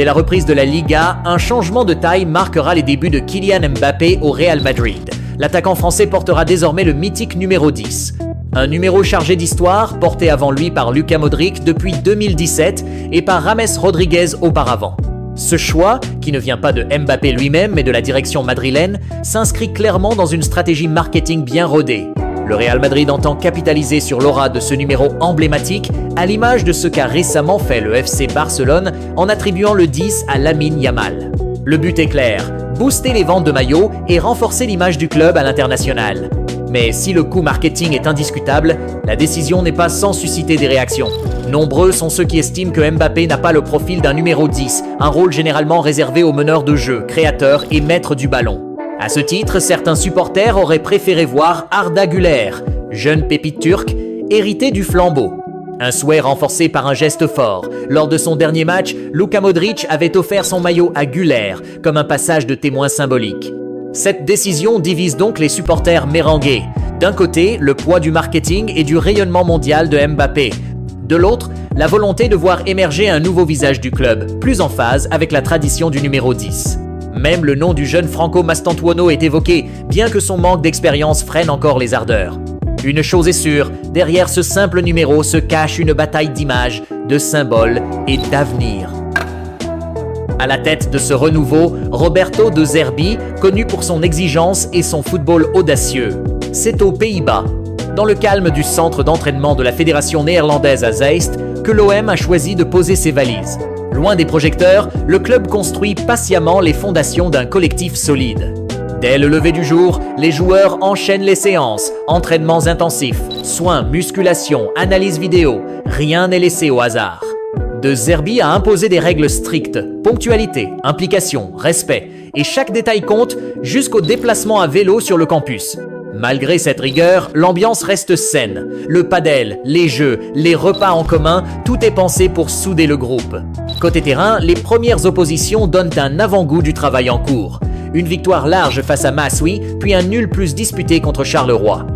Dès la reprise de la Liga, un changement de taille marquera les débuts de Kylian Mbappé au Real Madrid. L'attaquant français portera désormais le mythique numéro 10. Un numéro chargé d'histoire, porté avant lui par Luka Modric depuis 2017 et par James Rodriguez auparavant. Ce choix, qui ne vient pas de Mbappé lui-même mais de la direction madrilène, s'inscrit clairement dans une stratégie marketing bien rodée. Le Real Madrid entend capitaliser sur l'aura de ce numéro emblématique, à l'image de ce qu'a récemment fait le FC Barcelone en attribuant le 10 à Lamine Yamal. Le but est clair, booster les ventes de maillots et renforcer l'image du club à l'international. Mais si le coût marketing est indiscutable, la décision n'est pas sans susciter des réactions. Nombreux sont ceux qui estiment que Mbappé n'a pas le profil d'un numéro 10, un rôle généralement réservé aux meneurs de jeu, créateurs et maîtres du ballon. À ce titre, certains supporters auraient préféré voir Arda Güler, jeune pépite turque, hérité du flambeau. Un souhait renforcé par un geste fort. Lors de son dernier match, Luka Modric avait offert son maillot à Güler, comme un passage de témoin symbolique. Cette décision divise donc les supporters mérengués. D'un côté, le poids du marketing et du rayonnement mondial de Mbappé. De l'autre, la volonté de voir émerger un nouveau visage du club, plus en phase avec la tradition du numéro 10. Même le nom du jeune Franco Mastantuono est évoqué, bien que son manque d'expérience freine encore les ardeurs. Une chose est sûre, derrière ce simple numéro se cache une bataille d'images, de symboles et d'avenir. À la tête de ce renouveau, Roberto De Zerbi, connu pour son exigence et son football audacieux. C'est aux Pays-Bas, dans le calme du centre d'entraînement de la fédération néerlandaise à Zeist, que l'OM a choisi de poser ses valises. Loin des projecteurs, le club construit patiemment les fondations d'un collectif solide. Dès le lever du jour, les joueurs enchaînent les séances, entraînements intensifs, soins, musculation, analyse vidéo, rien n'est laissé au hasard. De Zerbi a imposé des règles strictes, ponctualité, implication, respect, et chaque détail compte jusqu'au déplacement à vélo sur le campus. Malgré cette rigueur, l'ambiance reste saine. Le padel, les jeux, les repas en commun, tout est pensé pour souder le groupe. Côté terrain, les premières oppositions donnent un avant-goût du travail en cours. Une victoire large face à Massoui, puis un nul plus disputé contre Charleroi.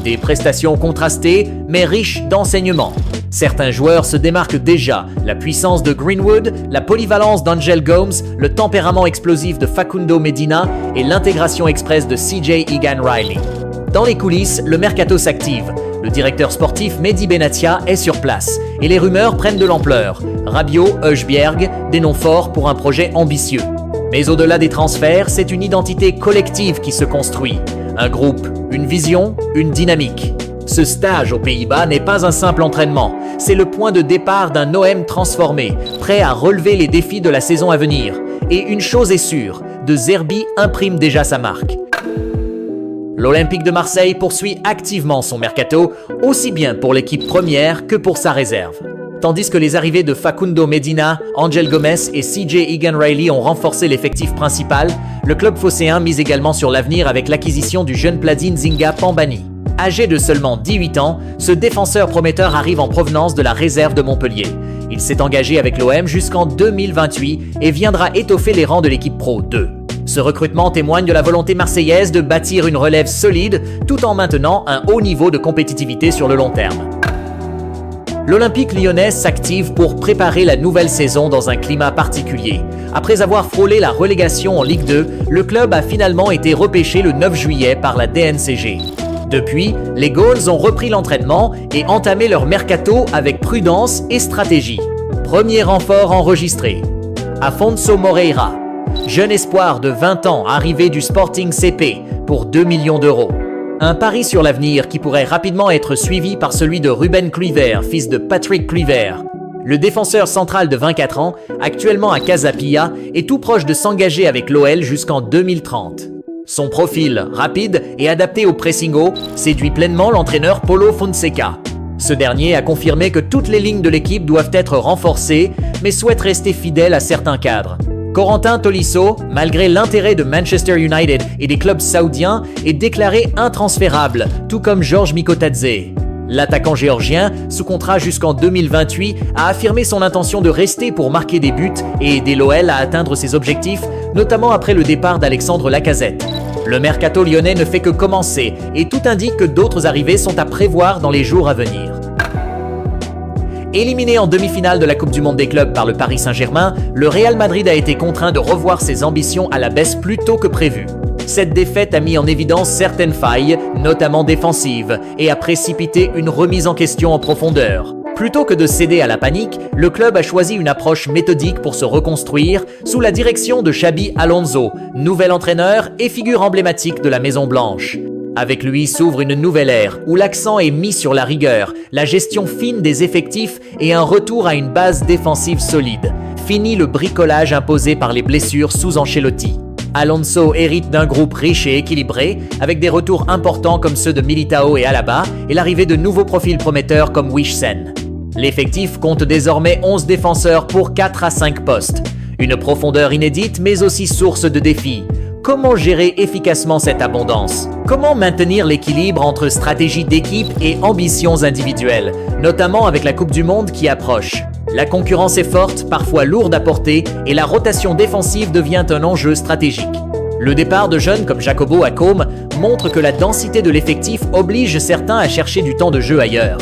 Des prestations contrastées, mais riches d'enseignements. Certains joueurs se démarquent déjà, la puissance de Greenwood, la polyvalence d'Angel Gomes, le tempérament explosif de Facundo Medina et l'intégration express de CJ Egan-Riley. Dans les coulisses, le mercato s'active. Le directeur sportif Mehdi Benatia est sur place et les rumeurs prennent de l'ampleur. Rabiot, Højbjerg, des noms forts pour un projet ambitieux. Mais au-delà des transferts, c'est une identité collective qui se construit. Un groupe, une vision, une dynamique. Ce stage aux Pays-Bas n'est pas un simple entraînement, c'est le point de départ d'un OM transformé, prêt à relever les défis de la saison à venir. Et une chose est sûre, De Zerbi imprime déjà sa marque. L'Olympique de Marseille poursuit activement son mercato, aussi bien pour l'équipe première que pour sa réserve. Tandis que les arrivées de Facundo Medina, Angel Gomes et CJ Egan-Riley ont renforcé l'effectif principal, le club phocéen mise également sur l'avenir avec l'acquisition du jeune Pladine Zinga Pambani. Âgé de seulement 18 ans, ce défenseur prometteur arrive en provenance de la réserve de Montpellier. Il s'est engagé avec l'OM jusqu'en 2028 et viendra étoffer les rangs de l'équipe Pro 2. Ce recrutement témoigne de la volonté marseillaise de bâtir une relève solide tout en maintenant un haut niveau de compétitivité sur le long terme. L'Olympique lyonnais s'active pour préparer la nouvelle saison dans un climat particulier. Après avoir frôlé la relégation en Ligue 2, le club a finalement été repêché le 9 juillet par la DNCG. Depuis, les Gauls ont repris l'entraînement et entamé leur mercato avec prudence et stratégie. Premier renfort enregistré, Afonso Moreira, jeune espoir de 20 ans arrivé du Sporting CP pour 2 millions d'euros. Un pari sur l'avenir qui pourrait rapidement être suivi par celui de Ruben Kluivert, fils de Patrick Kluivert. Le défenseur central de 24 ans, actuellement à Casa Pia, est tout proche de s'engager avec l'OL jusqu'en 2030. Son profil, rapide et adapté au pressing haut, séduit pleinement l'entraîneur Paulo Fonseca. Ce dernier a confirmé que toutes les lignes de l'équipe doivent être renforcées, mais souhaite rester fidèle à certains cadres. Corentin Tolisso, malgré l'intérêt de Manchester United et des clubs saoudiens, est déclaré intransférable, tout comme Georges Mikotadze. L'attaquant géorgien, sous contrat jusqu'en 2028, a affirmé son intention de rester pour marquer des buts et aider l'OL à atteindre ses objectifs, notamment après le départ d'Alexandre Lacazette. Le mercato lyonnais ne fait que commencer et tout indique que d'autres arrivées sont à prévoir dans les jours à venir. Éliminé en demi-finale de la Coupe du Monde des clubs par le Paris Saint-Germain, le Real Madrid a été contraint de revoir ses ambitions à la baisse plus tôt que prévu. Cette défaite a mis en évidence certaines failles, notamment défensives, et a précipité une remise en question en profondeur. Plutôt que de céder à la panique, le club a choisi une approche méthodique pour se reconstruire sous la direction de Xabi Alonso, nouvel entraîneur et figure emblématique de la Maison Blanche. Avec lui s'ouvre une nouvelle ère où l'accent est mis sur la rigueur, la gestion fine des effectifs et un retour à une base défensive solide. Fini le bricolage imposé par les blessures sous Ancelotti. Alonso hérite d'un groupe riche et équilibré, avec des retours importants comme ceux de Militao et Alaba, et l'arrivée de nouveaux profils prometteurs comme Wijsen. L'effectif compte désormais 11 défenseurs pour 4 à 5 postes. Une profondeur inédite mais aussi source de défis. Comment gérer efficacement cette abondance? Comment maintenir l'équilibre entre stratégie d'équipe et ambitions individuelles, notamment avec la Coupe du Monde qui approche? La concurrence est forte, parfois lourde à porter, et la rotation défensive devient un enjeu stratégique. Le départ de jeunes comme Jacobo à Côme montre que la densité de l'effectif oblige certains à chercher du temps de jeu ailleurs.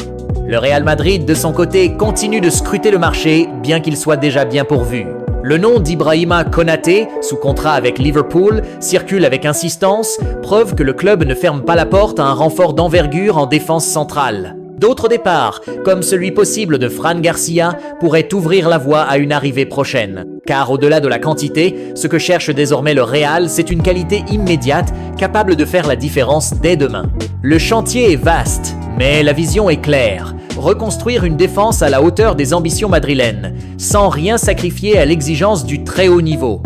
Le Real Madrid, de son côté, continue de scruter le marché, bien qu'il soit déjà bien pourvu. Le nom d'Ibrahima Konaté, sous contrat avec Liverpool, circule avec insistance, preuve que le club ne ferme pas la porte à un renfort d'envergure en défense centrale. D'autres départs, comme celui possible de Fran Garcia, pourraient ouvrir la voie à une arrivée prochaine. Car au-delà de la quantité, ce que cherche désormais le Real, c'est une qualité immédiate, capable de faire la différence dès demain. Le chantier est vaste, mais la vision est claire. Reconstruire une défense à la hauteur des ambitions madrilènes, sans rien sacrifier à l'exigence du très haut niveau.